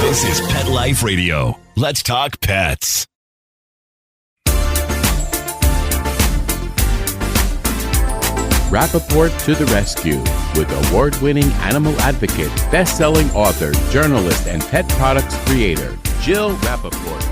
This is Pet Life Radio. Let's talk pets. Rappaport to the rescue with award-winning animal advocate, best-selling author, journalist, and pet products creator, Jill Rappaport.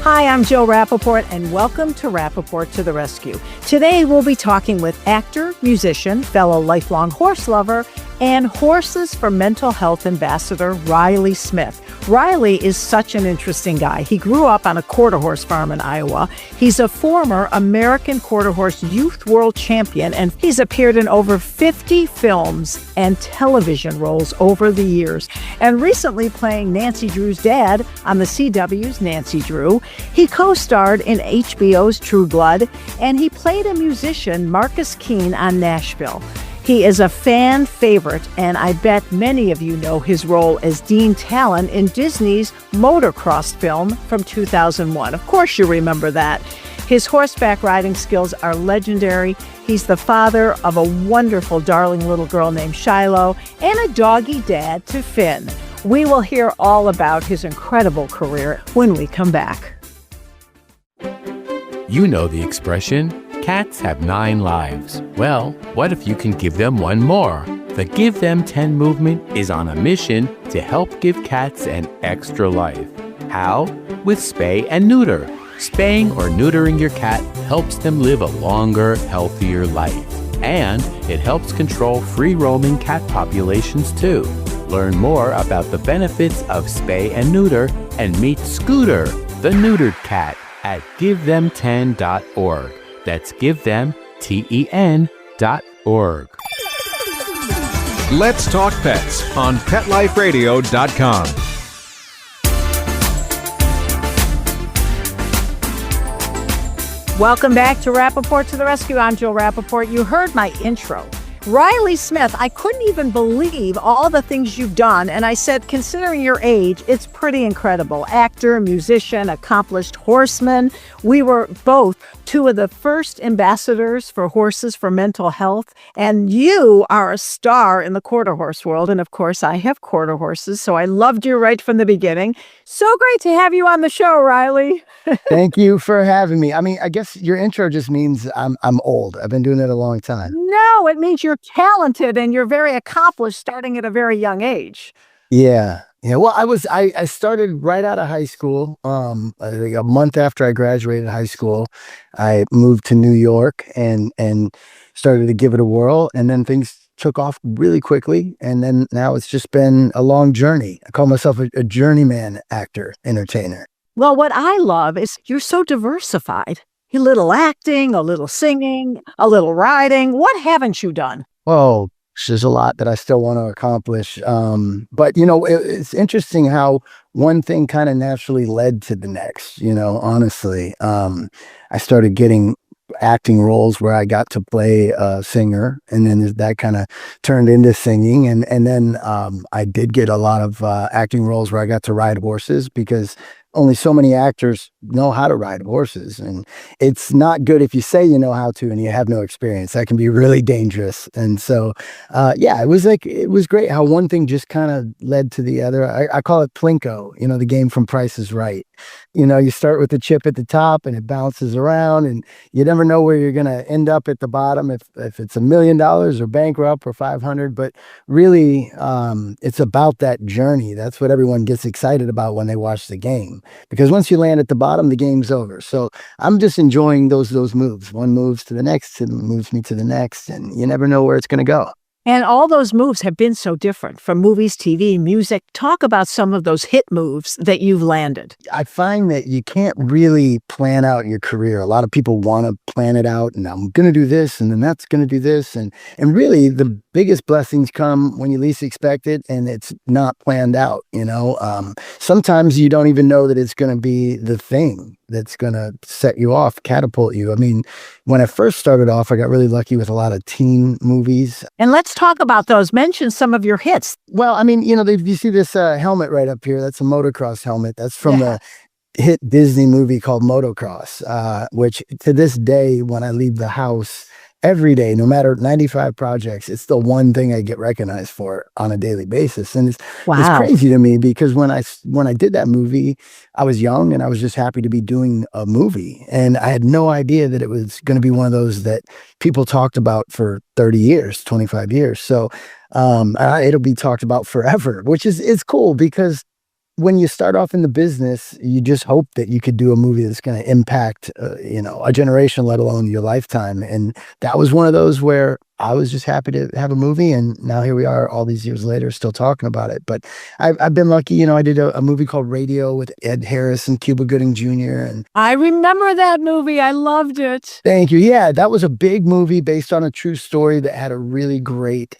Hi, I'm Jill Rappaport, and welcome to Rappaport to the Rescue. Today, we'll be talking with actor, musician, fellow lifelong horse lover, and Horses for Mental Health ambassador, Riley Smith. Riley is such an interesting guy. He grew up on a quarter horse farm in Iowa. He's a former American quarter horse youth world champion, and he's appeared in over 50 films and television roles over the years. And recently playing Nancy Drew's dad on the CW's Nancy Drew. He co-starred in HBO's True Blood, and he played a musician, Marcus Keene, on Nashville. He is a fan favorite, and I bet many of you know his role as Dean Talon in Disney's motocross film from 2001. Of course you remember that. His horseback riding skills are legendary. He's the father of a wonderful, darling little girl named Shiloh and a doggy dad to Finn. We will hear all about his incredible career when we come back. You know the expression, cats have 9 lives. Well, what if you can give them one more? The Give Them 10 movement is on a mission to help give cats an extra life. How? With spay and neuter. Spaying or neutering your cat helps them live a longer, healthier life. And it helps control free-roaming cat populations too. Learn more about the benefits of spay and neuter and meet Scooter, the neutered cat, at GiveThem10.org. That's GiveThem10.org. Let's talk pets on PetLifeRadio.com. Welcome back to Rappaport to the Rescue. I'm Jill Rappaport. You heard my intro. Riley Smith, I couldn't even believe all the things you've done. And I said, considering your age, it's pretty incredible. Actor, musician, accomplished horseman. We were both 2 of the first ambassadors for Horses for Mental Health. And you are a star in the quarter horse world. And of course, I have quarter horses, so I loved you right from the beginning. So great to have you on the show, Riley. Thank you for having me. I mean, I guess your intro just means I'm old. I've been doing it a long time. No, it means you're talented and you're very accomplished starting at a very young age. Yeah. Well, I started right out of high school. I think a month after I graduated high school, I moved to New York and started to give it a whirl. And then things took off really quickly. And then now it's just been a long journey. I call myself a journeyman actor, entertainer. Well, what I love is you're so diversified. A little acting, a little singing, a little riding. What haven't you done? Well, there's a lot that I still want to accomplish. But, it's interesting how one thing kind of naturally led to the next, honestly. I started getting acting roles where I got to play a singer, and then that kind of turned into singing. And then I did get a lot of acting roles where I got to ride horses, because only so many actors know how to ride horses. And it's not good if you say you know how to and you have no experience. That can be really dangerous. And so, it was great how one thing just kind of led to the other. I call it Plinko, the game from Price is Right. You start with the chip at the top and it bounces around, and you never know where you're going to end up at the bottom, if it's $1 million or bankrupt or 500. But really, it's about that journey. That's what everyone gets excited about when they watch the game. Because once you land at the bottom, the game's over. So I'm just enjoying those moves. One moves to the next and moves me to the next, and you never know where it's going to go. And all those moves have been so different, from movies, TV, music. Talk about some of those hit moves that you've landed. I find that you can't really plan out your career. A lot of people want to plan it out, and I'm going to do this, and then that's going to do this. And really, the biggest blessings come when you least expect it, and it's not planned out, Sometimes you don't even know that it's going to be the thing that's going to set you off, catapult you. I mean, when I first started off, I got really lucky with a lot of teen movies. And let's talk about those. Mention some of your hits. Well, I mean, you see this helmet right up here. That's a motocross helmet. That's from the hit Disney movie called Motocross, which to this day, when I leave the house, every day, no matter 95 projects, it's the one thing I get recognized for on a daily basis. And it's Wow. crazy to me because when I did that movie, I was young and I was just happy to be doing a movie. And I had no idea that it was going to be one of those that people talked about for 30 years, 25 years. So it'll be talked about forever, which is it's cool because when you start off in the business, you just hope that you could do a movie that's going to impact, a generation, let alone your lifetime. And that was one of those where I was just happy to have a movie. And now here we are all these years later, still talking about it. But I've been lucky, I did a movie called Radio with Ed Harris and Cuba Gooding Jr. And I remember that movie. I loved it. thank you. Yeah, that was a big movie based on a true story that had a really great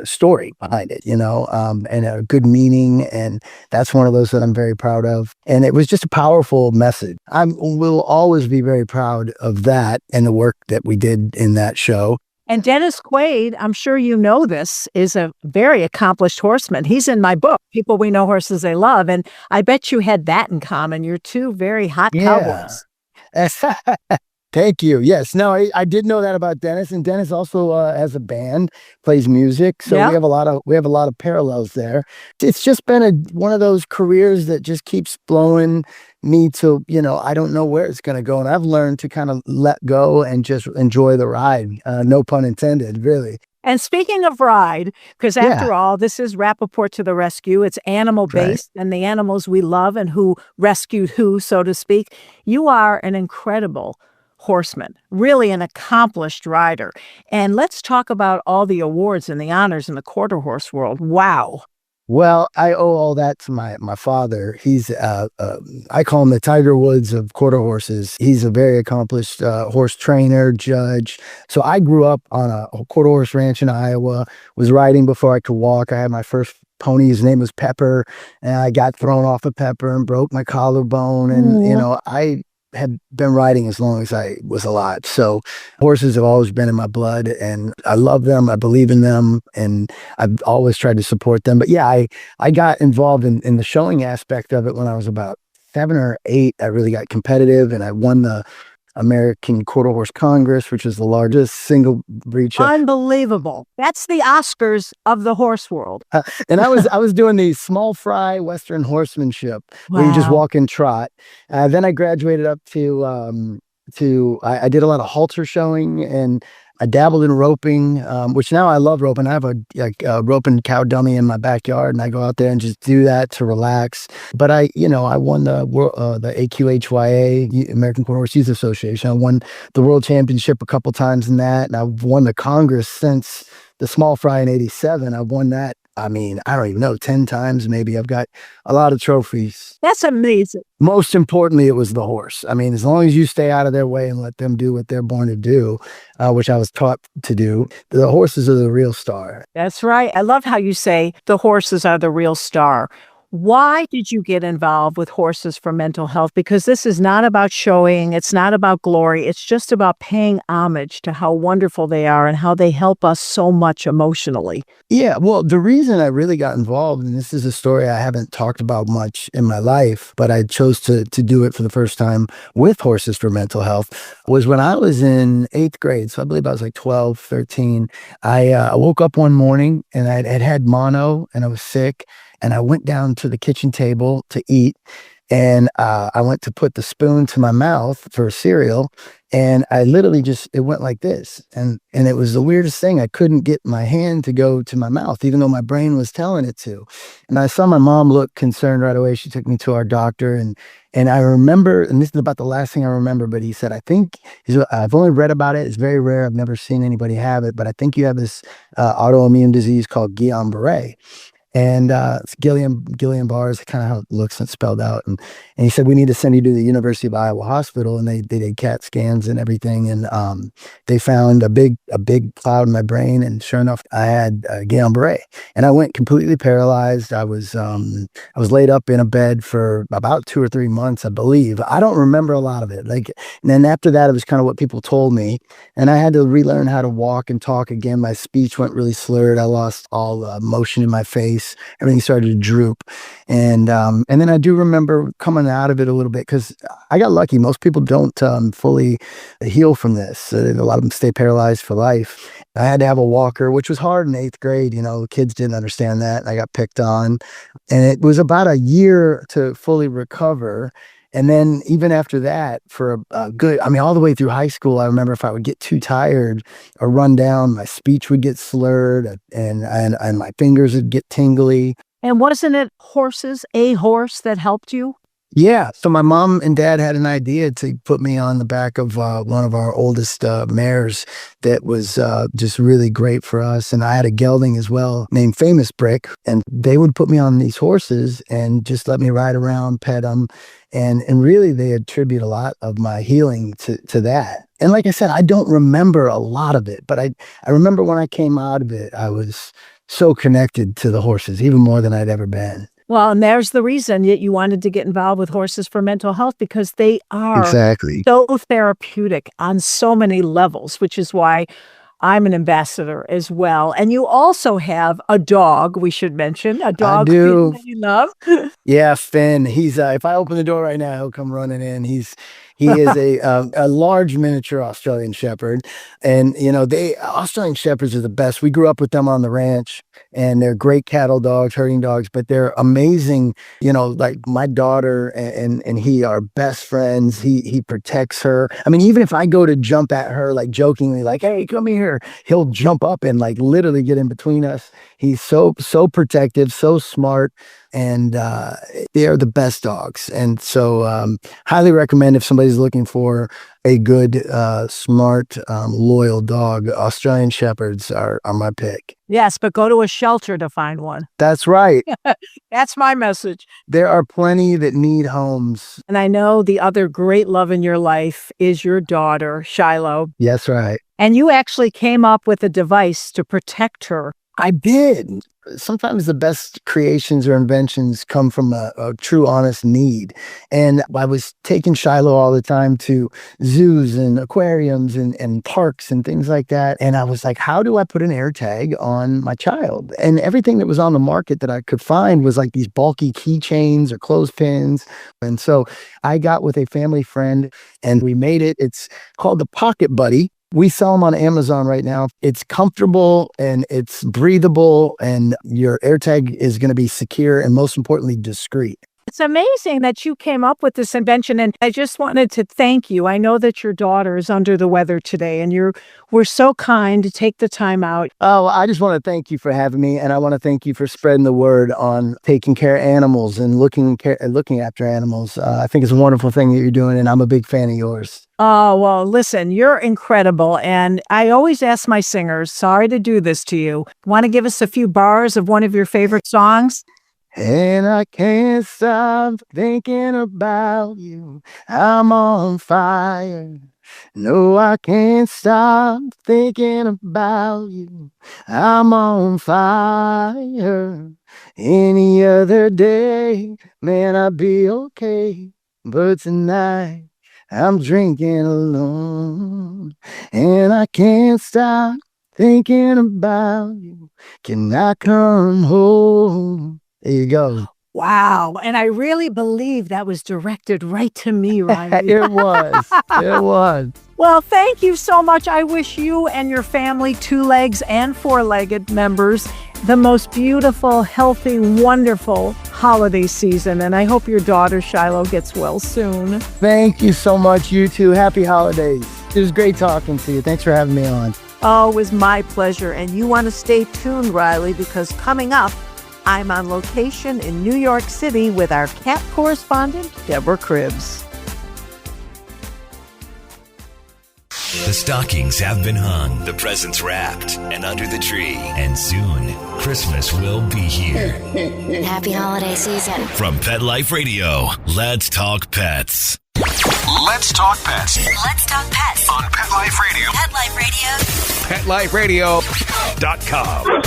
story behind it, and a good meaning. And that's one of those that I'm very proud of. And it was just a powerful message. I will always be very proud of that and the work that we did in that show. And Dennis Quaid, I'm sure you know this, is a very accomplished horseman. He's in my book, People We Know Horses They Love. And I bet you had that in common. You're two very hot cowboys. Thank you. Yes. No, I did know that about Dennis, and Dennis also has a band, plays music. So Yeah. we have a lot of parallels there. It's just been one of those careers that just keeps blowing me to, I don't know where it's going to go. And I've learned to kind of let go and just enjoy the ride. No pun intended, really. And speaking of ride, because Yeah. after all, this is Rappaport to the Rescue. It's animal-based and the animals we love and who rescued who, so to speak. You are an incredible horseman, really an accomplished rider. And let's talk about all the awards and the honors in the quarter horse world. Wow. Well, I owe all that to my father. He's I call him the Tiger Woods of quarter horses. He's a very accomplished horse trainer, judge. So I grew up on a quarter horse ranch in Iowa, was riding before I could walk. I had my first pony. His name was Pepper, and I got thrown off of Pepper and broke my collarbone. And, I had been riding as long as I was alive. So horses have always been in my blood, and I love them. I believe in them, and I've always tried to support them. But yeah, I got involved in the showing aspect of it when I was about 7 or 8. I really got competitive, and I won the American Quarter Horse Congress, which is the largest single breed show. Unbelievable. That's the Oscars of the horse world. And I was doing the small fry Western horsemanship where you just Wow. walk and trot. Then I graduated up to I did a lot of halter showing, and I dabbled in roping, which now I love roping. I have a roping cow dummy in my backyard, and I go out there and just do that to relax. But I won the AQHYA, American Quarter Horse Youth Association. I won the world championship a couple times in that, and I've won the Congress since the small fry in '87. I've won that. I mean, I don't even know, 10 times maybe. I've got a lot of trophies. That's amazing. Most importantly, it was the horse. I mean, as long as you stay out of their way and let them do what they're born to do, which I was taught to do, the horses are the real star. That's right. I love how you say the horses are the real star. Why did you get involved with Horses for Mental Health? Because this is not about showing, it's not about glory, it's just about paying homage to how wonderful they are and how they help us so much emotionally. Yeah, well, the reason I really got involved, and this is a story I haven't talked about much in my life, but I chose to do it for the first time with Horses for Mental Health, was when I was in 8th grade. So I believe I was like 12, 13. I woke up one morning and I had mono and I was sick. And I went down to the kitchen table to eat, and I went to put the spoon to my mouth for cereal, and I literally it went like this. And it was the weirdest thing. I couldn't get my hand to go to my mouth, even though my brain was telling it to. And I saw my mom look concerned right away. She took me to our doctor, and I remember, and this is about the last thing I remember, but he said, I've only read about it. It's very rare. I've never seen anybody have it, but I think you have this autoimmune disease called Guillain-Barré. And it's Guillain-Barré is kind of how it looks and spelled out. And he said, we need to send you to the University of Iowa Hospital. And they did CAT scans and everything. And they found a big cloud in my brain. And sure enough, I had Guillain-Barré. And I went completely paralyzed. I was laid up in a bed for about 2 or 3 months, I believe. I don't remember a lot of it. And then after that, it was kind of what people told me. And I had to relearn how to walk and talk again. My speech went really slurred. I lost all motion in my face. face. Everything started to droop. And then I do remember coming out of it a little bit because I got lucky. Most people don't fully heal from this. A lot of them stay paralyzed for life. I had to have a walker, which was hard in 8th grade. The kids didn't understand that. And I got picked on. And it was about a year to fully recover. And then even after that, for a good, all the way through high school, I remember if I would get too tired or run down, my speech would get slurred and my fingers would get tingly. And wasn't it a horse that helped you? Yeah. So my mom and dad had an idea to put me on the back of one of our oldest mares that was just really great for us. And I had a gelding as well named Famous Brick. And they would put me on these horses and just let me ride around, pet them. And really, they attribute a lot of my healing to that. And like I said, I don't remember a lot of it, but I remember when I came out of it, I was so connected to the horses, even more than I'd ever been. Well, and there's the reason that you wanted to get involved with Horses for Mental Health, because they are exactly so therapeutic on so many levels, which is why I'm an ambassador as well. And you also have a dog, we should mention, a dog I do. that you love. Yeah, Finn. He's if I open the door right now, he'll come running in. He is a large miniature Australian Shepherd. And, Australian Shepherds are the best. We grew up with them on the ranch, and they're great cattle dogs, herding dogs, but they're amazing. Like my daughter and he are best friends. He protects her. Even if I go to jump at her, like jokingly, like, hey, come here, he'll jump up and like literally get in between us. He's so protective, so smart. And they are the best dogs. And so highly recommend if somebody's looking for a good, smart, loyal dog, Australian Shepherds are my pick. Yes, but go to a shelter to find one. That's right. That's my message. There are plenty that need homes. And I know the other great love in your life is your daughter, Shiloh. Yes, right. And you actually came up with a device to protect her. I did. Sometimes the best creations or inventions come from a true, honest need. And I was taking Shiloh all the time to zoos and aquariums and parks and things like that. And I was like, how do I put an air tag on my child? And everything that was on the market that I could find was like these bulky keychains or clothespins. And so I got with a family friend and we made it. It's called the Pocket Buddy. We sell them on Amazon right now. It's comfortable and it's breathable, and your AirTag is going to be secure and, most importantly, discreet. It's amazing that you came up with this invention, and I just wanted to thank you. I know that your daughter is under the weather today, and we're so kind to take the time out. Oh, I just want to thank you for having me, and I want to thank you for spreading the word on taking care of animals and looking after animals. I think it's a wonderful thing that you're doing, and I'm a big fan of yours. Oh, well, listen, you're incredible. And I always ask my singers, sorry to do this to you, want to give us a few bars of one of your favorite songs? And I can't stop thinking about you. I'm on fire. No, I can't stop thinking about you. I'm on fire. Any other day, man, I'd be okay. But tonight, I'm drinking alone. And I can't stop thinking about you. Can I come home? There you go. Wow. And I really believe that was directed right to me, Riley. It was. It was. Well, thank you so much. I wish you and your family, 2-legs and 4-legged members, the most beautiful, healthy, wonderful holiday season. And I hope your daughter, Shiloh, gets well soon. Thank you so much, you two. Happy holidays. It was great talking to you. Thanks for having me on. Oh, it was my pleasure. And you want to stay tuned, Riley, because coming up, I'm on location in New York City with our cat correspondent, Deborah Cribbs. The stockings have been hung, the presents wrapped, and under the tree. And soon, Christmas will be here. Happy holiday season. From Pet Life Radio, let's talk pets. Let's talk pets. Let's talk pets. On Pet Life Radio. Pet Life Radio. PetLifeRadio.com.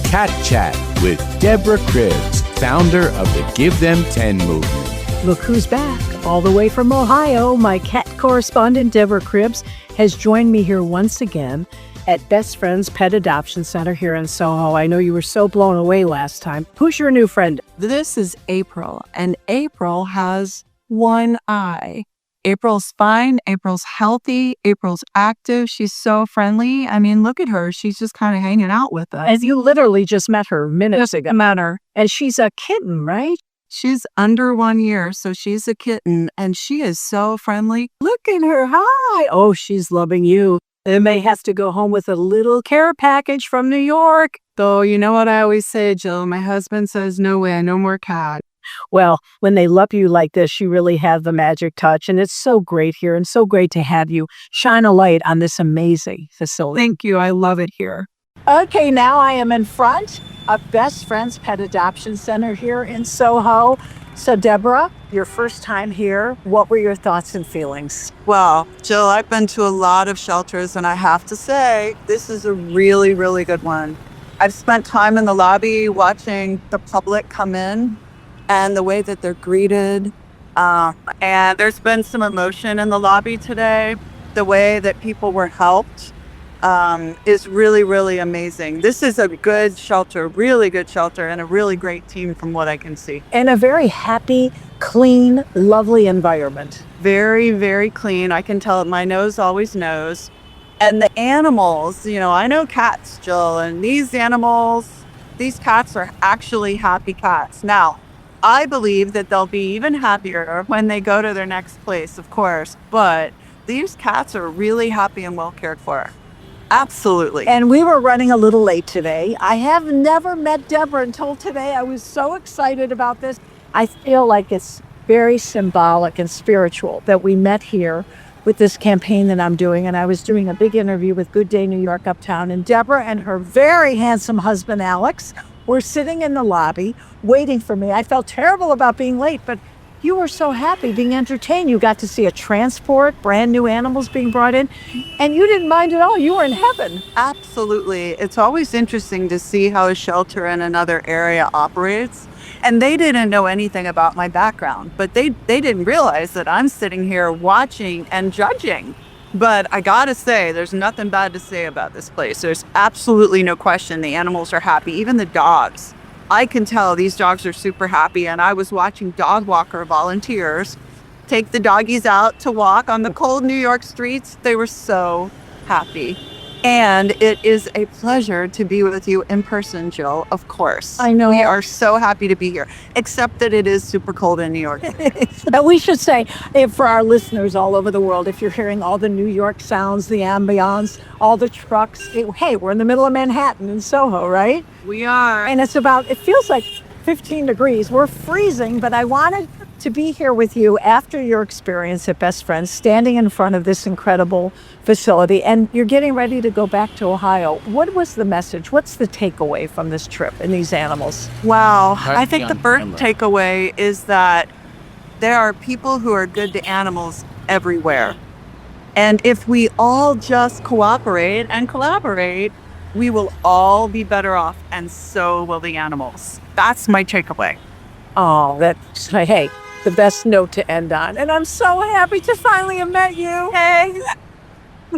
Cat Chat with Deborah Cribbs, founder of the Give Them 10 movement. Look who's back. All the way from Ohio, my cat correspondent, Deborah Cribbs, has joined me here once again at Best Friends Pet Adoption Center here in Soho. I know you were so blown away last time. Who's your new friend? This is April, and April has one eye. April's fine. April's healthy. April's active. She's so friendly. I mean, look at her. She's just kind of hanging out with us. And you literally just met her minutes ago. Met her. And she's a kitten, right? She's under 1 year, so she's a kitten, and she is so friendly. Look at her. Hi. Oh, she's loving you. They may have to go home with a little care package from New York. Though, you know what I always say, Jill? My husband says, no way, no more cat. Well, when they love you like this, you really have the magic touch. And it's so great here and so great to have you shine a light on this amazing facility. Thank you. I love it here. Okay, now I am in front of Best Friends Pet Adoption Center here in Soho. So, Deborah, your first time here, what were your thoughts and feelings? Well, Jill, I've been to a lot of shelters, and I have to say, this is a really, really good one. I've spent time in the lobby watching the public come in and the way that they're greeted. And there's been some emotion in the lobby today. The way that people were helped is really, really amazing. This is a good shelter, really good shelter, and a really great team from what I can see. And a very happy, clean, lovely environment. Very, very clean. I can tell it. My nose always knows. And the animals, you know, I know cats, Jill, and these cats are actually happy cats. Now, I believe that they'll be even happier when they go to their next place, of course, but these cats are really happy and well cared for. Absolutely. And we were running a little late today. I have never met Deborah until today. I was so excited about this. I feel like it's very symbolic and spiritual that we met here with this campaign that I'm doing. And I was doing a big interview with Good Day New York Uptown, and Deborah and her very handsome husband, Alex, were sitting in the lobby waiting for me. I felt terrible about being late, but you were so happy being entertained. You got to see a transport, brand new animals being brought in, and you didn't mind at all. You were in heaven. Absolutely. It's always interesting to see how a shelter in another area operates. And they didn't know anything about my background, but they didn't realize that I'm sitting here watching and judging. But I gotta say, there's nothing bad to say about this place. There's absolutely no question the animals are happy, even the dogs. I can tell these dogs are super happy, and I was watching dog walker volunteers take the doggies out to walk on the cold New York streets. They were so happy. And it is a pleasure to be with you in person, Jill, of course. I know. We are so happy to be here, except that it is super cold in New York. But we should say, for our listeners all over the world, if you're hearing all the New York sounds, the ambiance, all the trucks, hey, we're in the middle of Manhattan in Soho, right? We are. And it feels like 15 degrees. We're freezing, but I wanted to be here with you after your experience at Best Friends, standing in front of this incredible facility, and you're getting ready to go back to Ohio. What was the message? What's the takeaway from this trip and these animals? Wow. I think the first takeaway is that there are people who are good to animals everywhere. And if we all just cooperate and collaborate, we will all be better off, and so will the animals. That's my takeaway. Oh, hey, the best note to end on. And I'm so happy to finally have met you. Hey,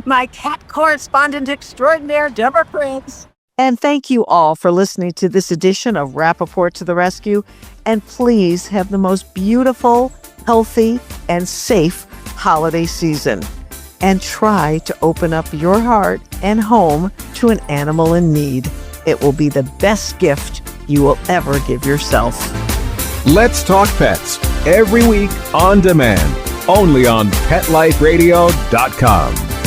my cat correspondent extraordinaire, Deborah Cribbs. And thank you all for listening to this edition of Rappaport to the Rescue. And please have the most beautiful, healthy, and safe holiday season. And try to open up your heart and home to an animal in need. It will be the best gift you will ever give yourself. Let's Talk Pets, every week on demand, only on PetLifeRadio.com.